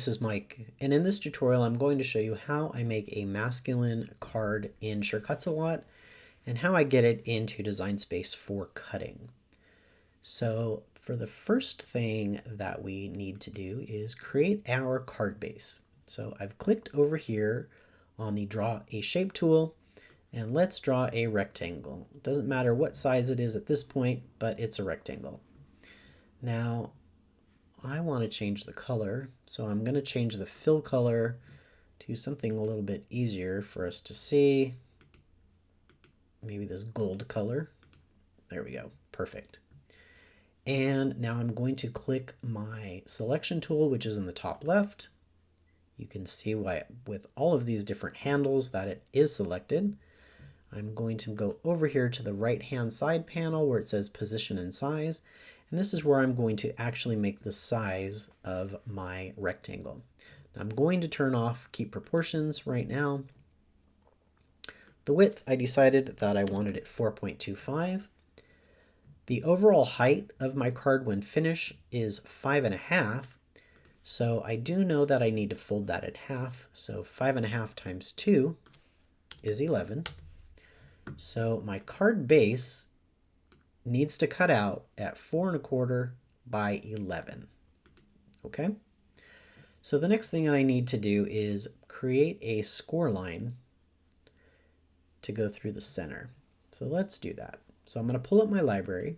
this is Mike, and in this tutorial I'm going to show you how I make a masculine card in Shortcuts-A-Lot and how I get it into Design Space for cutting. So for the first thing that we need to do is create our card base. So I've clicked over here on the Draw a Shape tool, and let's draw a rectangle. It doesn't matter what size it is at this point, but it's a rectangle. Now I want to change the color, so I'm going to change the fill color to something a little bit easier for us to see. Maybe this gold color. There we go. Perfect. And now I'm going to click my selection tool, which is in the top left. You can see why with all of these different handles that it is selected. I'm going to go over here to the right-hand side panel where it says Position and Size. And this is where I'm going to actually make the size of my rectangle. Now I'm going to turn off Keep Proportions right now. The width, I decided that I wanted it 4.25. The overall height of my card when finished is 5.5. So I do know that I need to fold that in half. So 5.5 times 2 is 11. So my card base needs to cut out at 4.25 by 11. Okay? So the next thing I need to do is create a score line to go through the center. So let's do that. So I'm going to pull up my library,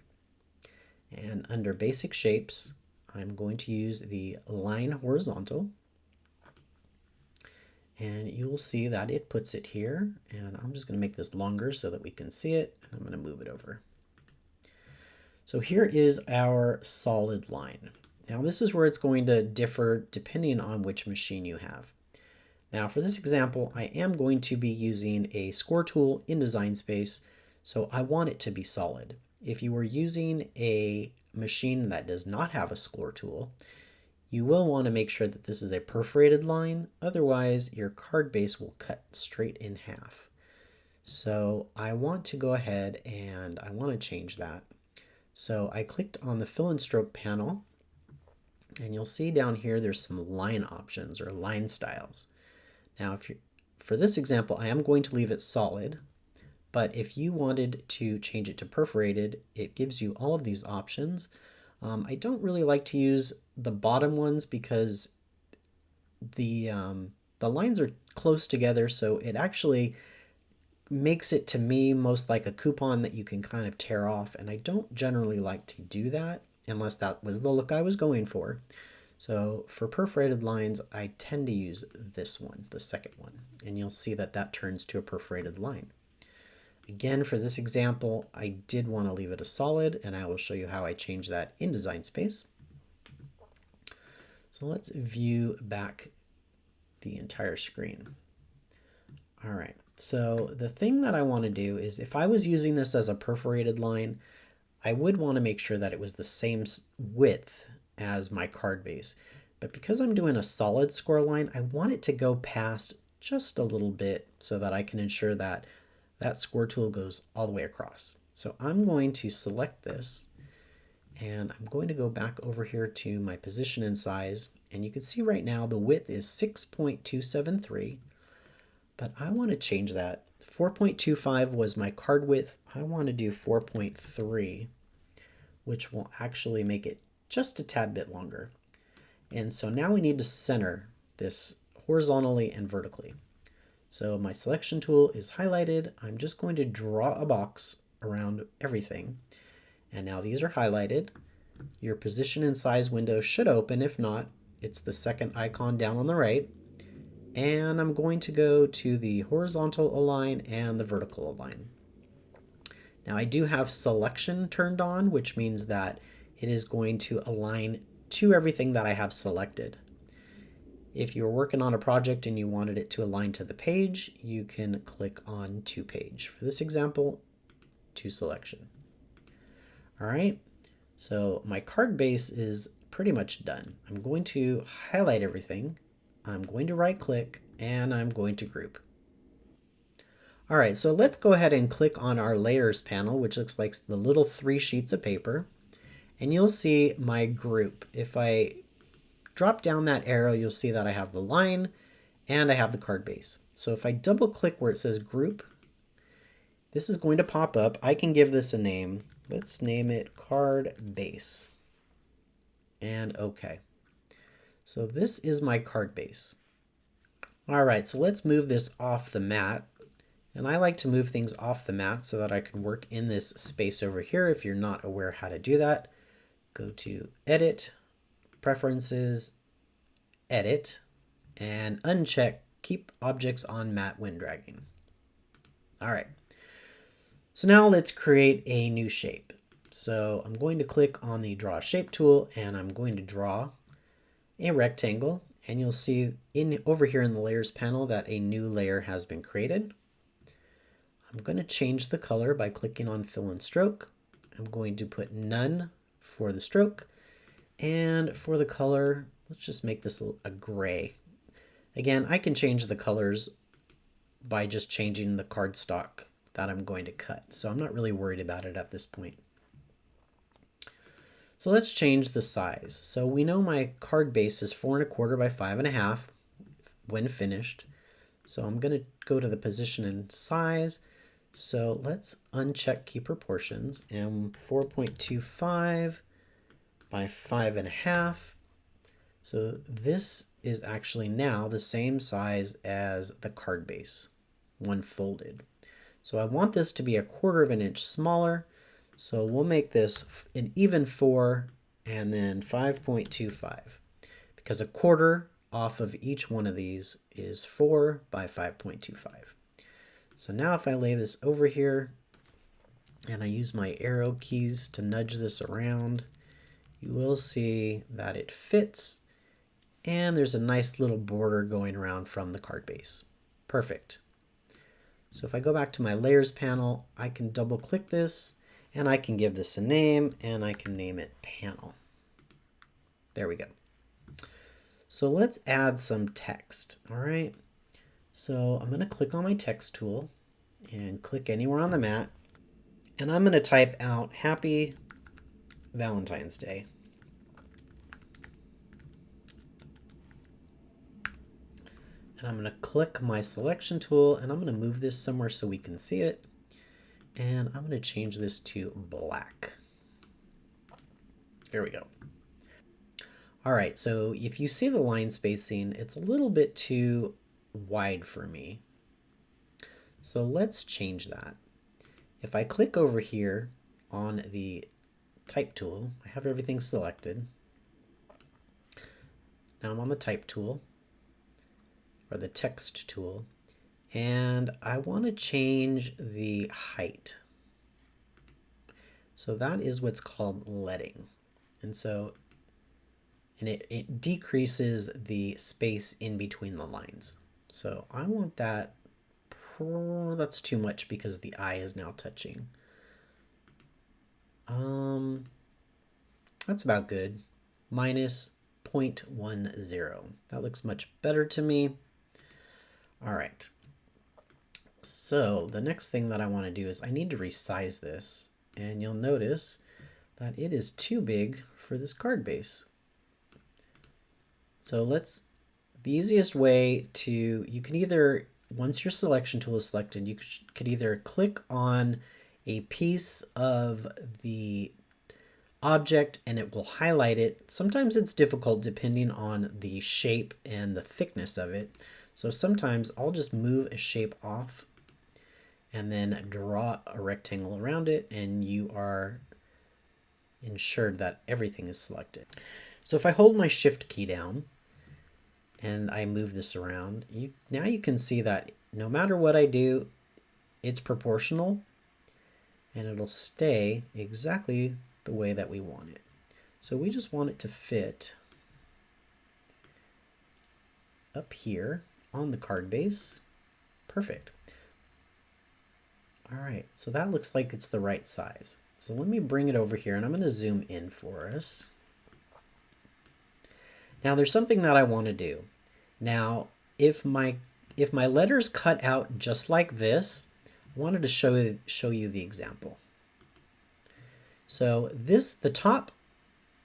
and under Basic Shapes, I'm going to use the Line Horizontal. And you'll see that it puts it here, and I'm just going to make this longer so that we can see it. I'm going to move it over. So here is our solid line. Now this is where it's going to differ depending on which machine you have. Now for this example, I am going to be using a score tool in Design Space, so I want it to be solid. If you were using a machine that does not have a score tool, you will want to make sure that this is a perforated line, otherwise your card base will cut straight in half. So I want to go ahead and I want to change that. So I clicked on the Fill and Stroke panel, and you'll see down here there's some line options or line styles. Now for this example, I am going to leave it solid, but if you wanted to change it to perforated, it gives you all of these options. I don't really like to use the bottom ones because the lines are close together, so it actually makes it to me most like a coupon that you can kind of tear off, and I don't generally like to do that unless that was the look I was going for. So for perforated lines, I tend to use this one, the second one, and you'll see that that turns to a perforated line. Again, for this example, I did want to leave it a solid, and I will show you how I change that in Design Space. So let's view back the entire screen. All right. So the thing that I want to do is if I was using this as a perforated line, I would want to make sure that it was the same width as my card base. But because I'm doing a solid score line, I want it to go past just a little bit so that I can ensure that that score tool goes all the way across. So I'm going to select this, and I'm going to go back over here to my position and size, and you can see right now the width is 6.273. But I want to change that. 4.25 was my card width. I want to do 4.3, which will actually make it just a tad bit longer. And so now we need to center this horizontally and vertically. So my selection tool is highlighted. I'm just going to draw a box around everything. And now these are highlighted. Your position and size window should open. If not, it's the second icon down on the right. And I'm going to go to the horizontal align and the vertical align. Now I do have selection turned on, which means that it is going to align to everything that I have selected. If you're working on a project and you wanted it to align to the page, you can click on to page. For this example, to selection. All right, so my card base is pretty much done. I'm going to highlight everything. I'm going to right click, and I'm going to group. All right, so let's go ahead and click on our layers panel, which looks like the little 3 sheets of paper, and you'll see my group. If I drop down that arrow, you'll see that I have the line and I have the card base. So if I double click where it says group, this is going to pop up. I can give this a name. Let's name it card base. And OK. So this is my card base. All right, so let's move this off the mat. And I like to move things off the mat so that I can work in this space over here. If you're not aware how to do that, go to Edit, Preferences, Edit, and uncheck Keep Objects on Mat when dragging. All right. So now let's create a new shape. So I'm going to click on the Draw Shape tool and I'm going to draw a rectangle. And you'll see over here in the Layers panel that a new layer has been created. I'm going to change the color by clicking on Fill and Stroke. I'm going to put None for the stroke. And for the color, let's just make this a gray. Again, I can change the colors by just changing the cardstock that I'm going to cut. So I'm not really worried about it at this point. So let's change the size. So we know my card base is 4 1/4 by 5 1/2 when finished. So I'm going to go to the position and size. So let's uncheck Key Proportions and 4.25 by 5 1/2. So this is actually now the same size as the card base when folded. So I want this to be 1/4 of an inch smaller. So we'll make this an even 4 and then 5.25 because 1/4 off of each one of these is 4 by 5.25. So now if I lay this over here and I use my arrow keys to nudge this around, you will see that it fits and there's a nice little border going around from the card base. Perfect. So if I go back to my Layers panel, I can double click this and I can give this a name and I can name it Panel. There we go. So let's add some text. All right. So I'm going to click on my text tool and click anywhere on the mat. And I'm going to type out Happy Valentine's Day. And I'm going to click my selection tool and I'm going to move this somewhere so we can see it. And I'm going to change this to black. There we go. All right, so if you see the line spacing, it's a little bit too wide for me. So let's change that. If I click over here on the Type tool, I have everything selected. Now I'm on the Type tool, or the Text tool, and I want to change the height. So that is what's called leading. And it decreases the space in between the lines. So I want that, that's too much because the eye is now touching. That's about good. Minus 0.10. That looks much better to me. All right. So the next thing that I want to do is I need to resize this. And you'll notice that it is too big for this card base. So the easiest way you can either, once your selection tool is selected, you could either click on a piece of the object and it will highlight it. Sometimes it's difficult depending on the shape and the thickness of it. So sometimes I'll just move a shape off and then draw a rectangle around it, and you are ensured that everything is selected. So if I hold my Shift key down and I move this around, now you can see that no matter what I do, it's proportional and it'll stay exactly the way that we want it. So we just want it to fit up here on the card base. Perfect. All right, so that looks like it's the right size. So let me bring it over here and I'm going to zoom in for us. Now there's something that I want to do. Now, if my letters cut out just like this, I wanted to show you the example. So the top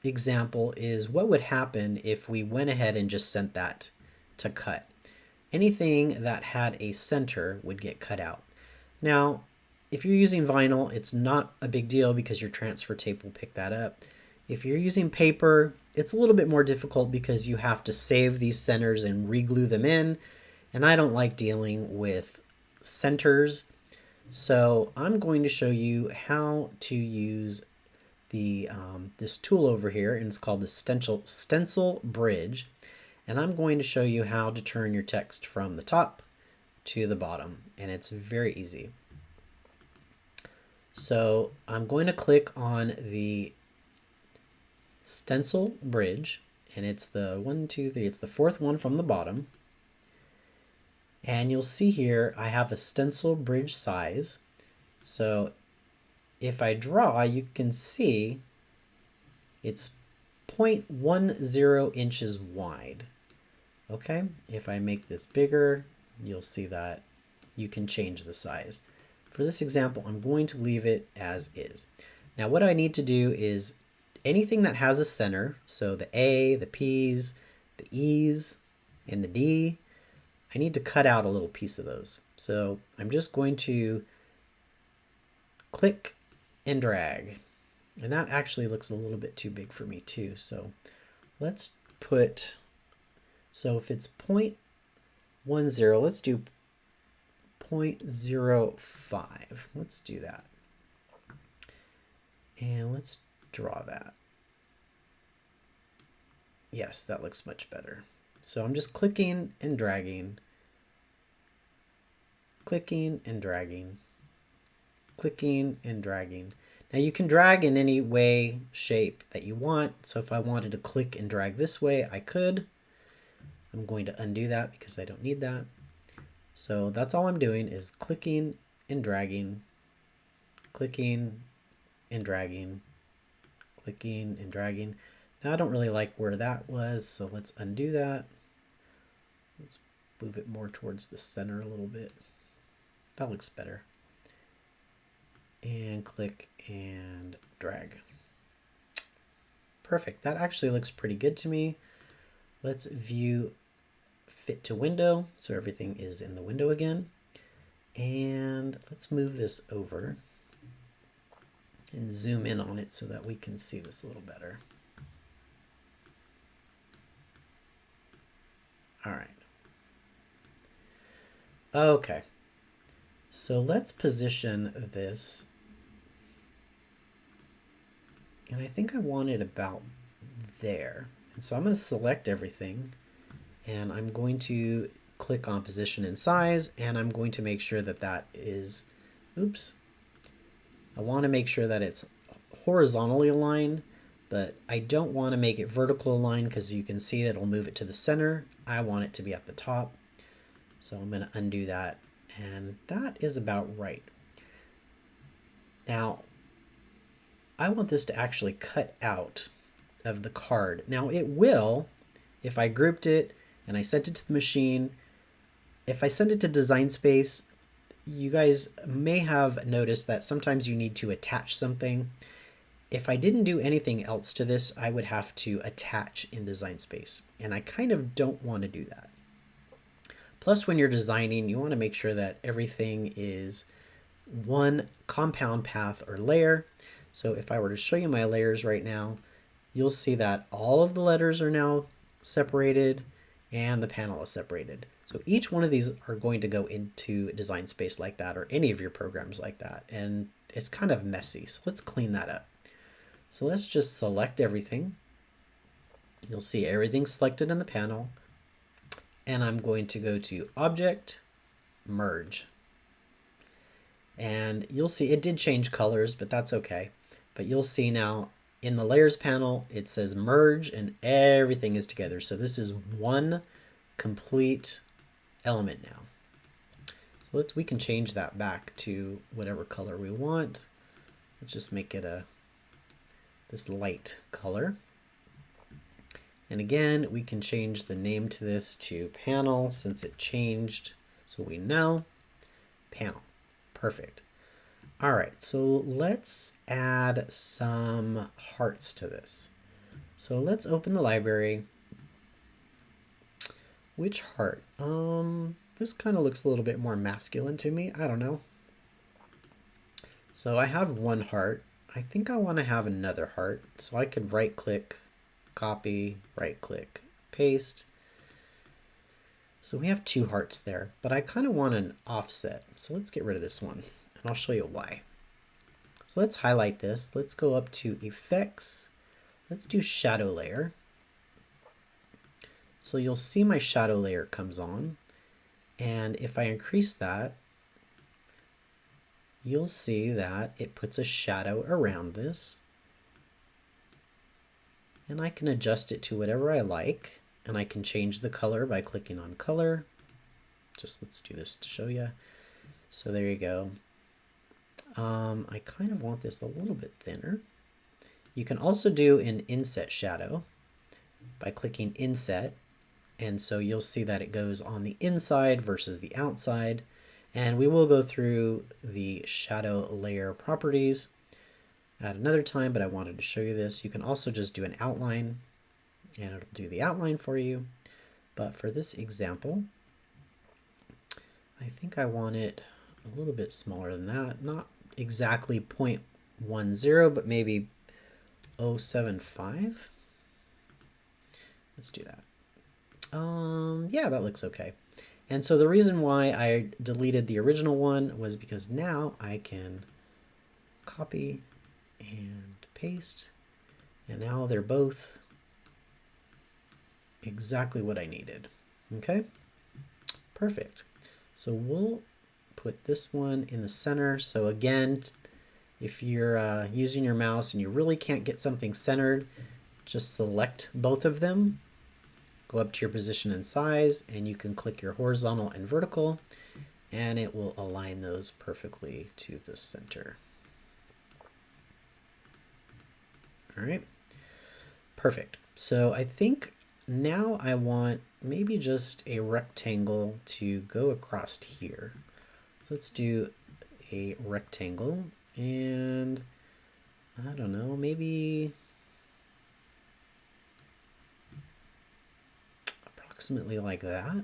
example is what would happen if we went ahead and just sent that to cut. Anything that had a center would get cut out. Now, if you're using vinyl, it's not a big deal because your transfer tape will pick that up. If you're using paper, it's a little bit more difficult because you have to save these centers and re-glue them in, and I don't like dealing with centers. So I'm going to show you how to use the this tool over here, and it's called the stencil bridge. And I'm going to show you how to turn your text from the top to the bottom, and it's very easy. So I'm going to click on the stencil bridge, and it's the 1, 2, 3, it's the fourth one from the bottom. And you'll see here I have a stencil bridge size. So if I draw, you can see it's 0.10 inches wide. Okay, if I make this bigger, you'll see that you can change the size. For this example, I'm going to leave it as is. Now what I need to do is anything that has a center, so the A, the P's, the E's, and the D, I need to cut out a little piece of those. So I'm just going to click and drag. And that actually looks a little bit too big for me too. So let's put, so if it's 0.10, let's do 0.05. Let's do that. And let's draw that. Yes, that looks much better. So I'm just clicking and dragging, clicking and dragging, clicking and dragging. Now you can drag in any way, shape that you want. So if I wanted to click and drag this way, I could. I'm going to undo that because I don't need that. So that's all I'm doing is clicking and dragging, clicking and dragging, clicking and dragging. Now I don't really like where that was, so let's undo that. Let's move it more towards the center a little bit. That looks better. And click and drag. Perfect. That actually looks pretty good to me. Let's view fit to window, so everything is in the window again. And let's move this over and zoom in on it so that we can see this a little better. All right. Okay. So let's position this. And I think I want it about there. And so I'm going to select everything, and I'm going to click on position and size, and I'm going to make sure that that is, oops, I want to make sure that it's horizontally aligned, but I don't want to make it vertical aligned because you can see that it'll move it to the center. I want it to be at the top. So I'm going to undo that, and that is about right. Now, I want this to actually cut out of the card. Now it will, if I grouped it and I sent it to the machine. If I send it to Design Space, you guys may have noticed that sometimes you need to attach something. If I didn't do anything else to this, I would have to attach in Design Space, and I kind of don't want to do that. Plus, when you're designing, you want to make sure that everything is one compound path or layer. So if I were to show you my layers right now, you'll see that all of the letters are now separated and the panel is separated. So each one of these are going to go into Design Space like that, or any of your programs like that, and it's kind of messy. So let's clean that up. So let's just select everything. You'll see everything selected in the panel, and I'm going to go to Object, Merge. And you'll see it did change colors, but that's okay. But you'll see now in the layers panel, it says merge and everything is together. So this is one complete element now. So we can change that back to whatever color we want. Let's just make it this light color. And again, we can change the name to this to panel since it changed. So we know panel. Perfect. All right, so let's add some hearts to this. So let's open the library. Which heart? This kind of looks a little bit more masculine to me. I don't know. So I have one heart. I think I want to have another heart. So I could right click, copy, right click, paste. So we have two hearts there, but I kind of want an offset. So let's get rid of this one and I'll show you why. So let's highlight this. Let's go up to Effects. Let's do Shadow Layer. So you'll see my shadow layer comes on. And if I increase that, you'll see that it puts a shadow around this. And I can adjust it to whatever I like. And I can change the color by clicking on Color. Just let's do this to show you. So there you go. I kind of want this a little bit thinner. You can also do an inset shadow by clicking Inset. And so you'll see that it goes on the inside versus the outside. And we will go through the shadow layer properties at another time, but I wanted to show you this. You can also just do an outline and it'll do the outline for you. But for this example, I think I want it a little bit smaller than that. Not exactly 0.10, but maybe 0.75. Let's do that. Yeah, that looks okay. And so the reason why I deleted the original one was because now I can copy and paste, and now they're both exactly what I needed. Okay, perfect. So we'll put this one in the center. So again, if you're using your mouse and you really can't get something centered, just select both of them. Go up to your position and size, and you can click your horizontal and vertical, and it will align those perfectly to the center. All right, perfect. So I think now I want maybe just a rectangle to go across here. So let's do a rectangle, and I don't know, maybe approximately like that.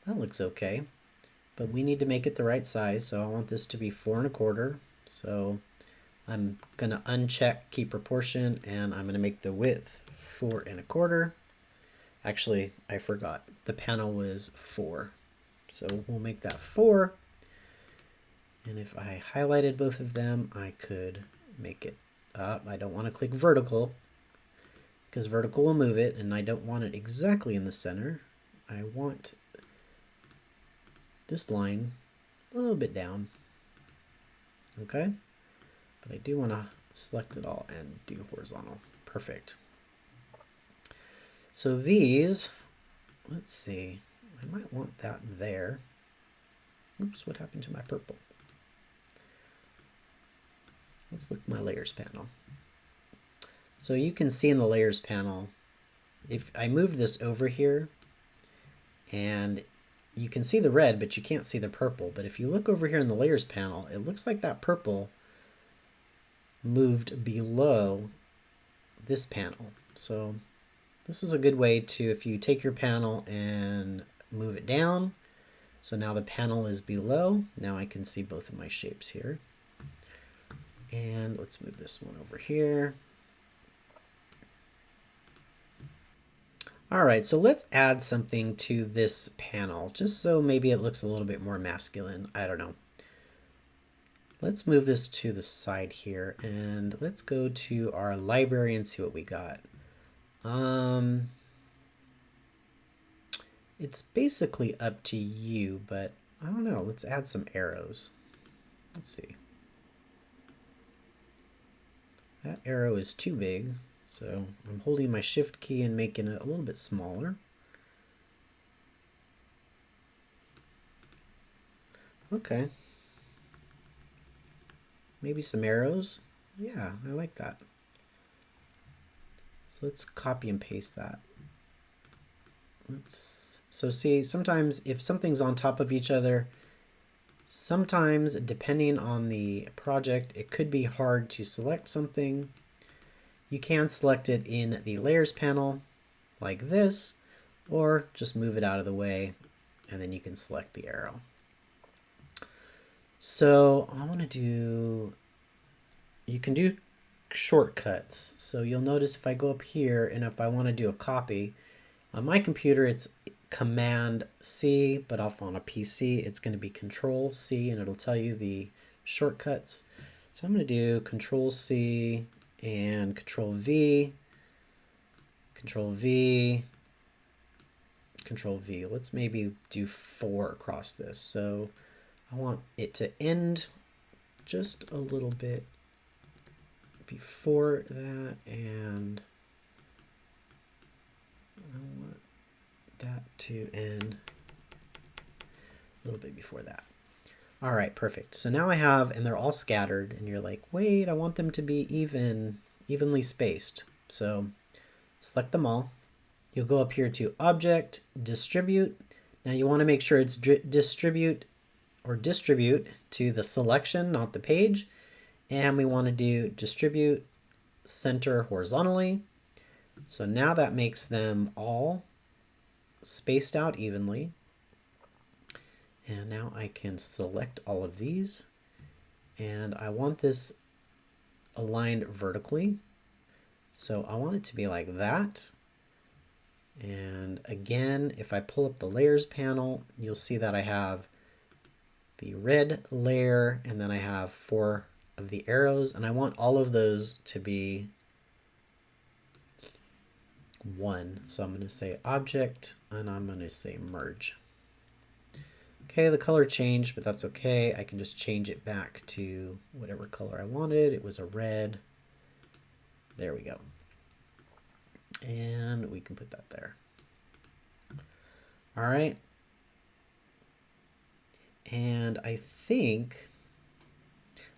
That looks okay, but we need to make it the right size. So I want this to be 4 1/4. So I'm gonna uncheck keep proportion, and I'm gonna make the width 4 1/4. Actually, I forgot. The panel was 4. So we'll make that 4. And if I highlighted both of them, I could make it up. I don't want to click vertical because vertical will move it, and I don't want it exactly in the center. I want this line a little bit down. Okay? But I do want to select it all and do horizontal. Perfect. So these, let's see, I might want that there. Oops, what happened to my purple? Let's look at my layers panel. So you can see in the layers panel, if I move this over here, and you can see the red, but you can't see the purple. But if you look over here in the layers panel, it looks like that purple moved below this panel. So this is a good way to, if you take your panel and move it down, so now the panel is below. Now I can see both of my shapes here. And let's move this one over here. All right, so let's add something to this panel, just so maybe it looks a little bit more masculine. I don't know. Let's move this to the side here, and let's go to our library and see what we got. It's basically up to you, but I don't know. Let's add some arrows. Let's see. That arrow is too big, so I'm holding my shift key and making it a little bit smaller. Okay. Maybe some arrows. Yeah, I like that. So let's copy and paste that. So see, sometimes if something's on top of each other, Sometimes, depending on the project, it could be hard to select something. You can select it in the layers panel like this, or just move it out of the way and then you can select the arrow. So I want to do, you can do shortcuts. So you'll notice if I go up here and if I want to do a copy, on my computer it's Command C, but off on a PC it's going to be Control C and it'll tell you the shortcuts. So I'm going to do Control C and Control V, Control V, Control V. Let's maybe do 4 across this. So I want it to end just a little bit before that, and I want that to end a little bit before that. All right, perfect. So now I have, and they're all scattered, and you're like, wait, I want them to be evenly spaced. So select them all. You'll go up here to Object, Distribute. Now you want to make sure it's distribute to the selection, not the page. And we want to do distribute center horizontally. So now that makes them all spaced out evenly. And now I can select all of these. And I want this aligned vertically. So I want it to be like that. And again, if I pull up the layers panel, you'll see that I have the red layer and then I have 4 of the arrows, and I want all of those to be 1. So I'm going to say Object and I'm going to say Merge. Okay, the color changed, but that's okay. I can just change it back to whatever color I wanted. It was a red. There we go. And we can put that there. All right. And I think,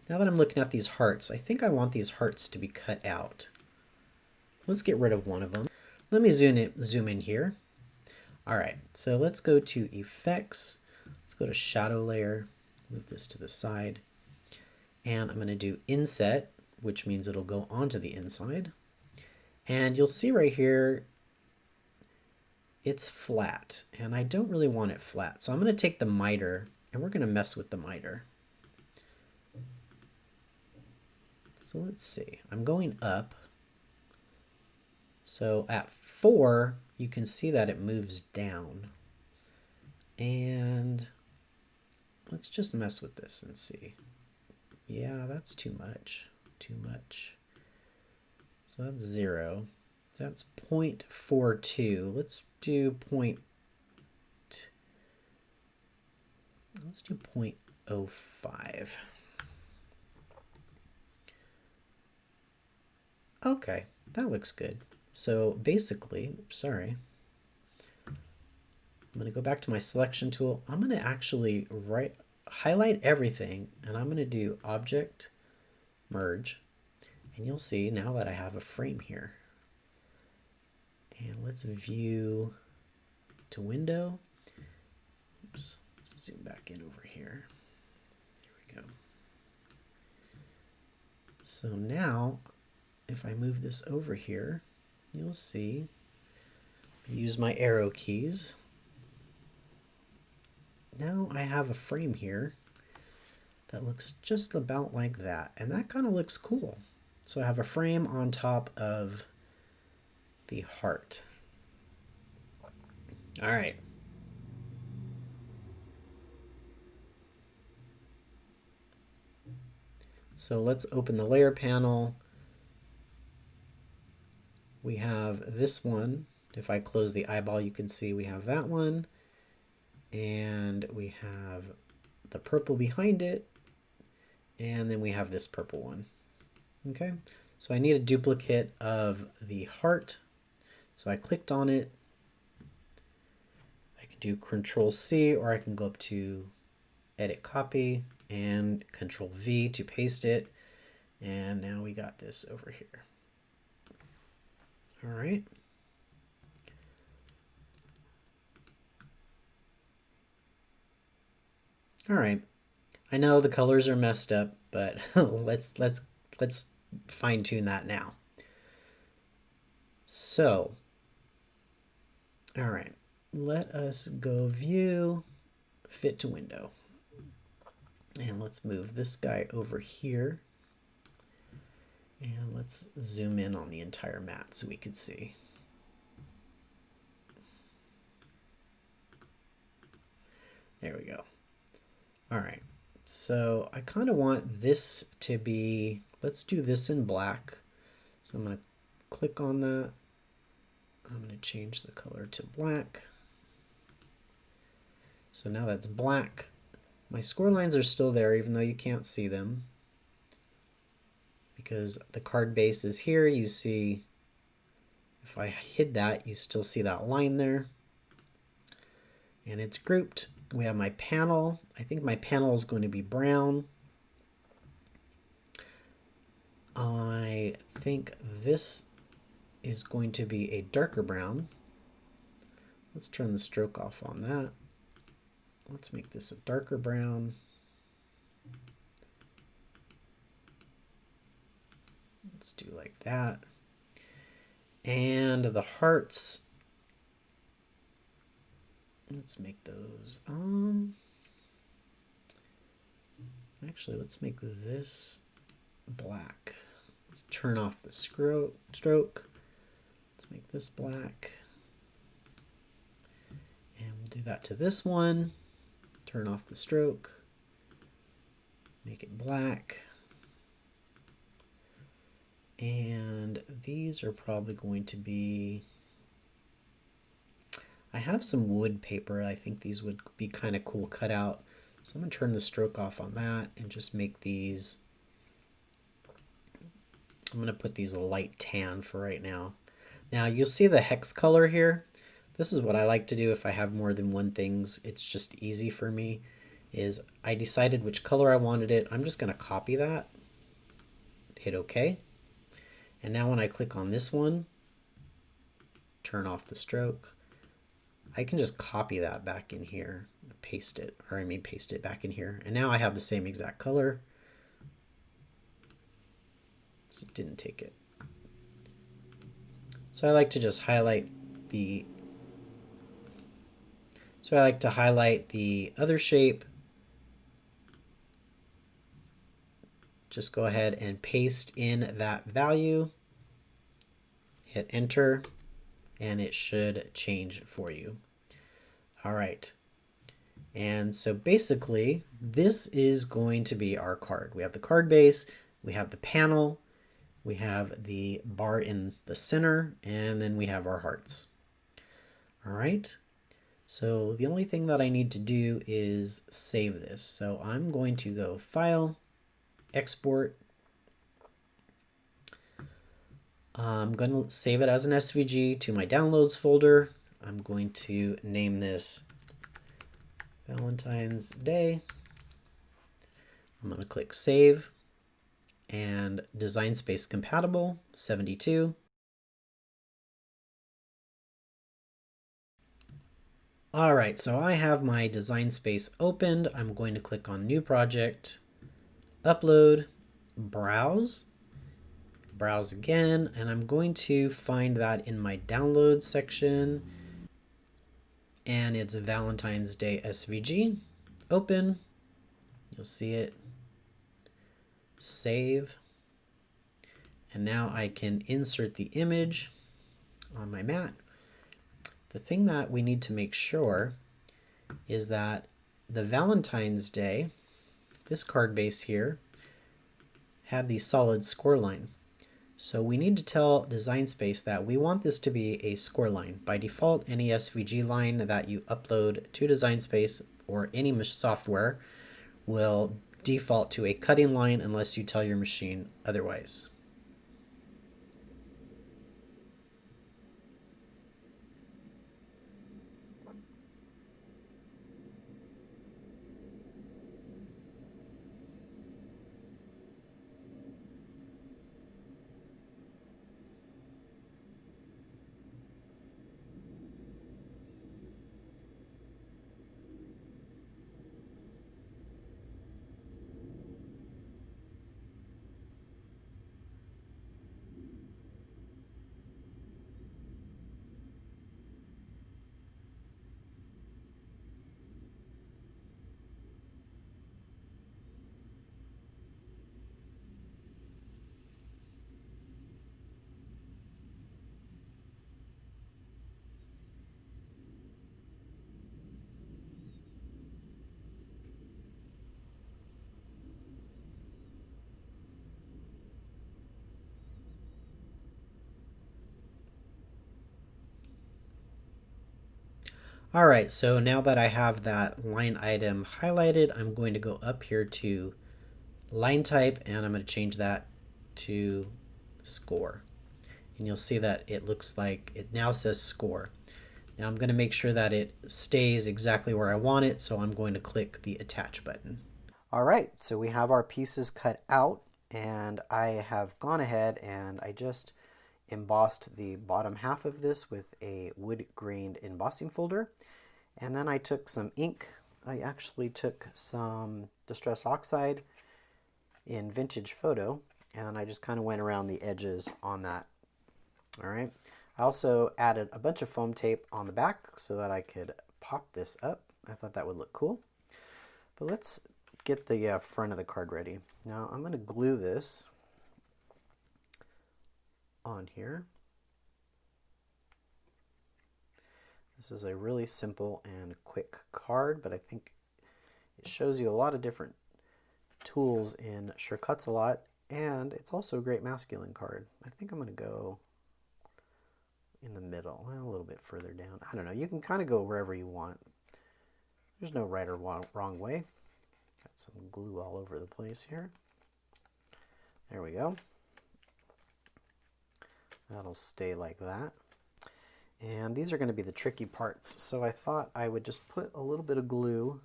now that I'm looking at these hearts, I think I want these hearts to be cut out. Let's get rid of one of them. Let me zoom in here. All right, so let's go to Effects. Let's go to Shadow Layer, move this to the side. And I'm going to do Inset, which means it'll go onto the inside. And you'll see right here, it's flat, and I don't really want it flat. So I'm going to take the miter, and we're going to mess with the miter. So let's see, I'm going up. So at 4, you can see that it moves down. And let's just mess with this and see. Yeah, that's too much, too much. So that's 0. That's 0.42. Let's do 0.05. Okay, that looks good. So basically, sorry, I'm going to go back to my selection tool. I'm going to actually highlight everything, and I'm going to do Object, Merge. And you'll see now that I have a frame here. And let's view to window. Oops, let's zoom back in over here. There we go. So now, if I move this over here, you'll see, use my arrow keys. Now I have a frame here that looks just about like that. And that kind of looks cool. So I have a frame on top of the heart. All right. So let's open the layer panel. We have this one. If I close the eyeball, you can see we have that one. And we have the purple behind it. And then we have this purple one. Okay, so I need a duplicate of the heart. So I clicked on it. I can do Control C, or I can go up to Edit Copy and Control V to paste it. And now we got this over here. All right. All right. I know the colors are messed up, but let's fine tune that now. So, all right, let us go view, fit to window. And let's move this guy over here. And let's zoom in on the entire mat so we can see. There we go. All right, so I kind of want this to be, let's do this in black. So I'm going to click on that. I'm going to change the color to black. So now that's black. My score lines are still there even though you can't see them, because the card base is here. You see, if I hid that, you still see that line there. And it's grouped. We have my panel. I think my panel is going to be brown. I think this is going to be a darker brown. Let's turn the stroke off on that. Let's make this a darker brown. Let's do like that. And the hearts, let's make those, actually let's make this black. Let's turn off the stroke. Let's make this black. And we'll do that to this one. Turn off the stroke. Make it black. And these are probably going to be, I have some wood paper. I think these would be kind of cool cut out. So I'm going to turn the stroke off on that and just make these, I'm going to put these a light tan for right now. Now you'll see the hex color here. This is what I like to do if I have more than one things. It's just easy for me. Is I decided which color I wanted it. I'm just going to copy that. Hit OK. And now when I click on this one, turn off the stroke, I can just copy that back in here, paste it, or I mean paste it back in here. And now I have the same exact color. So it didn't take it. So I like to just highlight the, other shape. Just go ahead and paste in that value, hit enter, and it should change for you. All right. And so basically this is going to be our card. We have the card base, we have the panel, we have the bar in the center, and then we have our hearts. All right. So the only thing that I need to do is save this. So I'm going to go File, Export. I'm going to save it as an SVG to my Downloads folder. I'm going to name this Valentine's Day. I'm going to click Save, and Design Space Compatible 72. All right, so I have my Design Space opened. I'm going to click on New Project, Upload, Browse, Browse again, and I'm going to find that in my Downloads section, and it's Valentine's Day SVG. Open, you'll see it, save, and now I can insert the image on my mat. The thing that we need to make sure is that the Valentine's Day, this card base here, had the solid score line. So we need to tell Design Space that we want this to be a score line. By default, any SVG line that you upload to Design Space or any software will default to a cutting line unless you tell your machine otherwise. All right, so now that I have that line item highlighted, I'm going to go up here to line type and I'm going to change that to score. And you'll see that it looks like it now says score. Now I'm going to make sure that it stays exactly where I want it, so I'm going to click the attach button. All right, so we have our pieces cut out, and I have gone ahead and I just embossed the bottom half of this with a wood grained embossing folder. And then I took some ink. I actually took some Distress Oxide in Vintage Photo, and I just kind of went around the edges on that. All right. I also added a bunch of foam tape on the back so that I could pop this up. I thought that would look cool. But let's get the front of the card ready. Now I'm going to glue this on here. This is a really simple and quick card, but I think it shows you a lot of different tools in Sure Cuts a Lot, and it's also a great masculine card. I think I'm going to go in the middle, well, a little bit further down. I don't know, you can kind of go wherever you want. There's no right or wrong way. Got some glue all over the place here. There we go. That'll stay like that. And these are going to be the tricky parts, so I thought I would just put a little bit of glue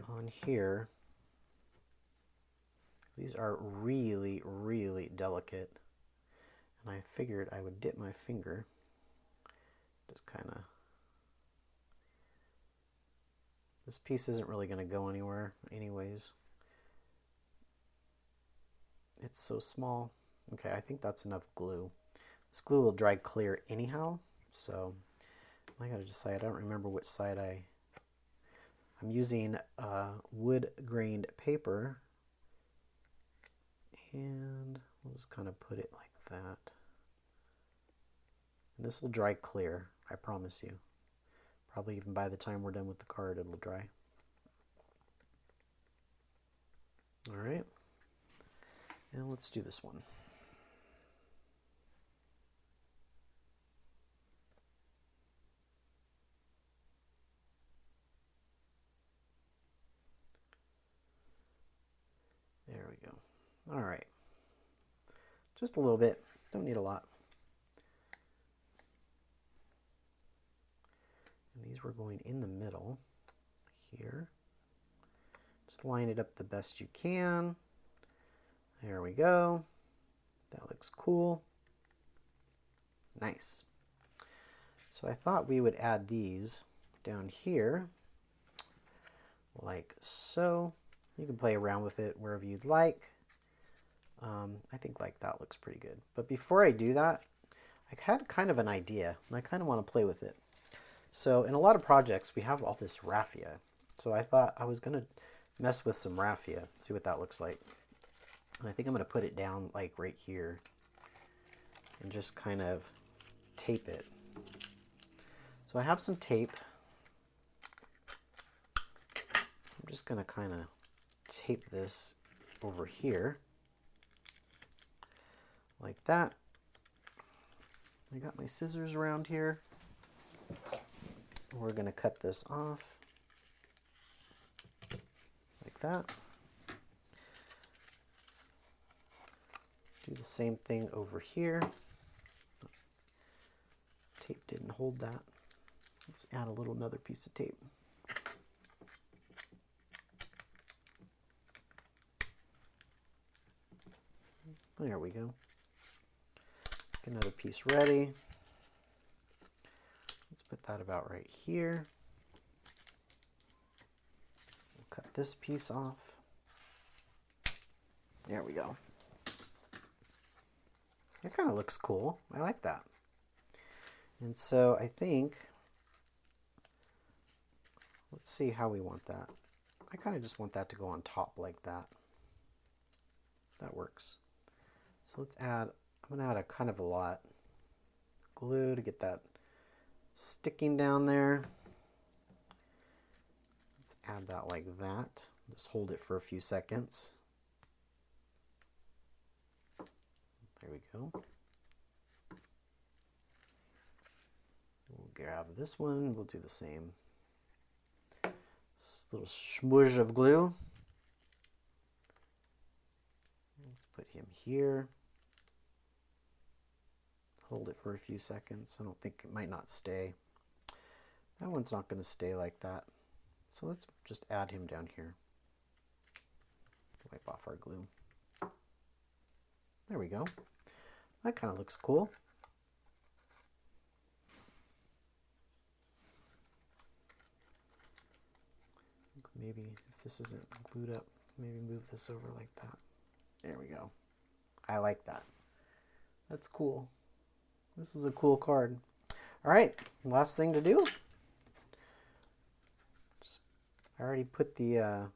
on here. These are really, really delicate, and I figured I would dip my finger, just kind of. This piece isn't really going to go anywhere anyways. It's so small. Okay, I think that's enough glue. This glue will dry clear anyhow, so I gotta decide. I don't remember which side I'm using wood grained paper, and we'll just kind of put it like that. And this will dry clear, I promise you. Probably even by the time we're done with the card, it'll dry. All right, and let's do this one. There we go. All right. Just a little bit. Don't need a lot. And these were going in the middle here. Just line it up the best you can. There we go. That looks cool. Nice. So I thought we would add these down here like so. You can play around with it wherever you'd like. I think like that looks pretty good. But before I do that, I had kind of an idea, and I kind of want to play with it. So in a lot of projects, we have all this raffia. So I thought I was going to mess with some raffia, see what that looks like. And I think I'm going to put it down like right here and just kind of tape it. So I have some tape. I'm just going to kind of tape this over here like that. I got my scissors around here. We're going to cut this off like that. Do the same thing over here. Tape didn't hold that. Let's add a little another piece of tape. There we go. Get another piece ready. Let's put that about right here. We'll cut this piece off. There we go. It kind of looks cool. I like that. And so I think, let's see how we want that. I kind of just want that to go on top like that. That works. So let's add, I'm going to add a kind of a lot glue to get that sticking down there. Let's add that like that. Just hold it for a few seconds. There we go. We'll grab this one. We'll do the same. This little smudge of glue. Let's put him here. Hold it for a few seconds. I don't think it might not stay. That one's not going to stay like that. So let's just add him down here. Wipe off our glue. There we go. That kind of looks cool. Maybe if this isn't glued up, maybe move this over like that. There we go. I like that. That's cool. This is a cool card. All right, last thing to do. I already put the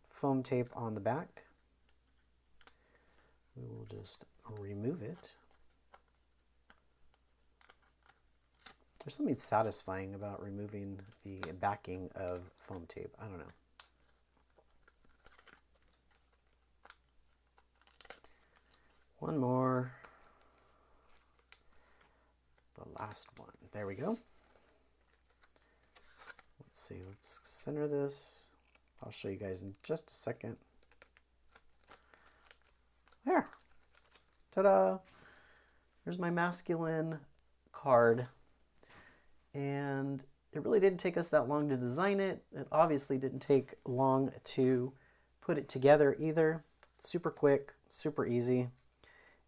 foam tape on the back. We will just remove it. There's something satisfying about removing the backing of foam tape. I don't know. One more. The last one. There we go. Let's see. Let's center this. I'll show you guys in just a second. There. Ta-da! There's my masculine card. And it really didn't take us that long to design it. It obviously didn't take long to put it together either. Super quick, super easy.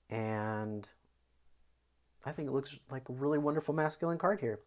And I think it looks like a really wonderful masculine card here.